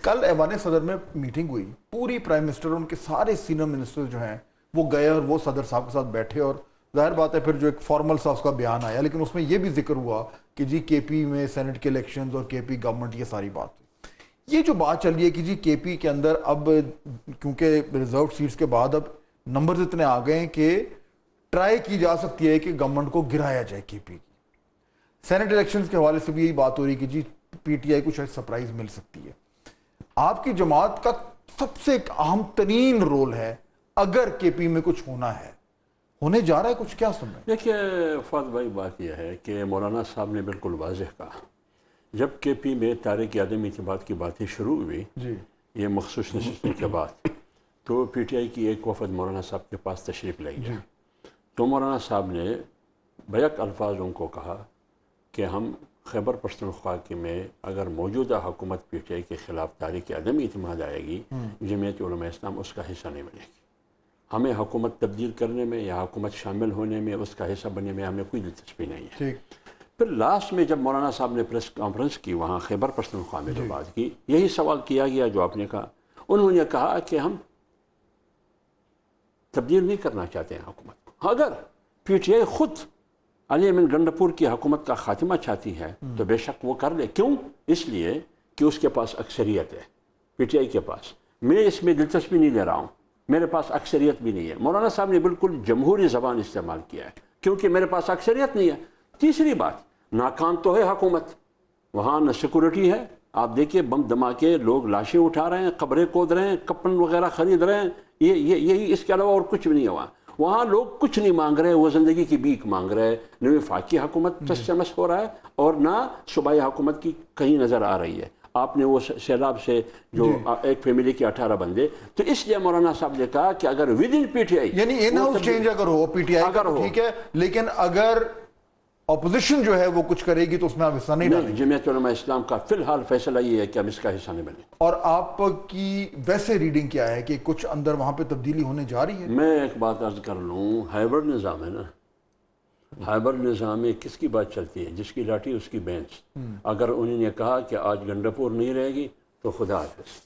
کل ایوان صدر میں میٹنگ ہوئی, پوری پرائم منسٹر اور ان کے سارے سینئر منسٹر جو ہیں وہ گئے اور وہ صدر صاحب کے ساتھ بیٹھے, اور ظاہر بات ہے پھر جو ایک فارمل سا اس کا بیان آیا, لیکن اس میں یہ بھی ذکر ہوا کہ جی کے پی میں سینٹ کے الیکشنز اور کے پی گورنمنٹ, یہ ساری بات. یہ جو بات چل رہی ہے کہ جی کے پی کے اندر اب کیونکہ ریزروڈ سیٹس کے بعد اب نمبرز اتنے آ گئے ہیں کہ ٹرائی کی جا سکتی ہے کہ گورنمنٹ کو گرایا جائے کے پی کی. سینٹ الیکشنز کے حوالے سے بھی یہی بات ہو رہی ہے کہ جی پی ٹی آئی کو شاید سرپرائز مل سکتی ہے. آپ کی جماعت کا سب سے ایک اہم ترین رول ہے اگر کے پی میں کچھ ہونا ہے, ہونے جا رہا ہے کچھ, کیا سن رہے ہیں؟ دیکھیے فواد بھائی, بات یہ ہے کہ مولانا صاحب نے بالکل واضح کہا, جب کے پی میں تاریخ عدم اعتماد کی باتیں شروع ہوئی جی یہ مخصوص نشستوں کے بعد, تو پی ٹی آئی کی ایک وفد مولانا صاحب کے پاس تشریف لے گیا. تو مولانا صاحب نے بیک الفاظ ان کو کہا کہ ہم خیبر پختونخوا میں اگر موجودہ حکومت پی ٹی آئی کے خلاف تاریخ عدم اعتماد آئے گی, جمعیت علماء اسلام اس کا حصہ نہیں بنے گی. ہمیں حکومت تبدیل کرنے میں یا حکومت شامل ہونے میں, اس کا حصہ بننے میں ہمیں کوئی دلچسپی نہیں ہے. پھر لاسٹ میں جب مولانا صاحب نے پریس کانفرنس کی وہاں خیبر پختونخوا میں جو بات کی, یہی سوال کیا گیا جو آپ نے کہا. انہوں نے کہا کہ ہم تبدیل نہیں کرنا چاہتے ہیں حکومت کو. اگر پی ٹی آئی خود علی امین گنڈپور کی حکومت کا خاتمہ چاہتی ہے تو بے شک وہ کر لے. کیوں؟ اس لیے کہ اس کے پاس اکثریت ہے پی ٹی آئی کے پاس. میں اس میں دلچسپی نہیں لے رہا ہوں, میرے پاس اکثریت بھی نہیں ہے. مولانا صاحب نے بالکل جمہوری زبان استعمال کیا ہے, کیونکہ میرے پاس اکثریت نہیں ہے. تیسری بات, ناکام تو ہے حکومت, وہاں نہ سیکورٹی ہے. آپ دیکھیے بم دھماکے, لوگ لاشیں اٹھا رہے ہیں, قبریں کھود رہے ہیں, کپن وغیرہ خرید رہے ہیں, یہی اس کے علاوہ اور کچھ بھی نہیں ہوا. وہاں لوگ کچھ نہیں مانگ رہے, وہ زندگی کی بھیک مانگ رہے. نہ وفاقی حکومت ٹس چمس ہو رہا ہے اور نہ صوبائی حکومت کی کہیں نظر آ رہی ہے. آپ نے وہ سیلاب سے جو ایک فیملی کے 18 بندے, تو اس لیے مولانا صاحب نے کہا کہ اگر with in P T I یعنی ان ہاؤس چینج اگر ہو پی ٹی آئی کا ٹھیک ہے, لیکن اگر اپوزیشن جو ہے وہ کچھ کرے گی تو اس میں آپ حصہ نہیں ڈالیں گے. جمعیت علماء اسلام کا فی الحال فیصلہ یہ ہے کہ ہم اس کا حصہ نہیں بنیں. اور آپ کی ویسے ریڈنگ کیا ہے کہ کچھ اندر وہاں پہ تبدیلی ہونے جا رہی ہے؟ میں ایک بات عرض کر لوں, ہائبرڈ نظام ہے نا, ہائبرڈ نظام میں کس کی بات چلتی ہے؟ جس کی لاٹھی اس کی بینچ. اگر انہوں نے کہا کہ آج گنڈپور نہیں رہے گی تو خدا حافظ.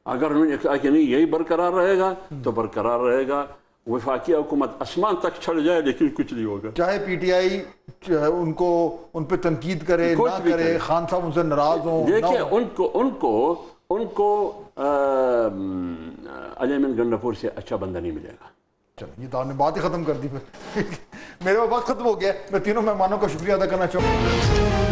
اگر انہوں نے کہا کہ نہیں یہی برقرار رہے گا تو برقرار رہے گا. وفاقی حکومت آسمان تک چڑھ جائے لیکن کچھ نہیں ہوگا. چاہے پی ٹی آئی ان پہ تنقید کرے نہ کرے, خان صاحب ان سے ناراض ہوں. دیکھیں ان کو علی امین گنڈپور سے اچھا بندہ نہیں ملے گا. چلو یہ تو آپ نے بات ہی ختم کر دی. پھر میرے پاس بات ختم ہو گیا. میں تینوں مہمانوں کا شکریہ ادا کرنا چاہوں گا.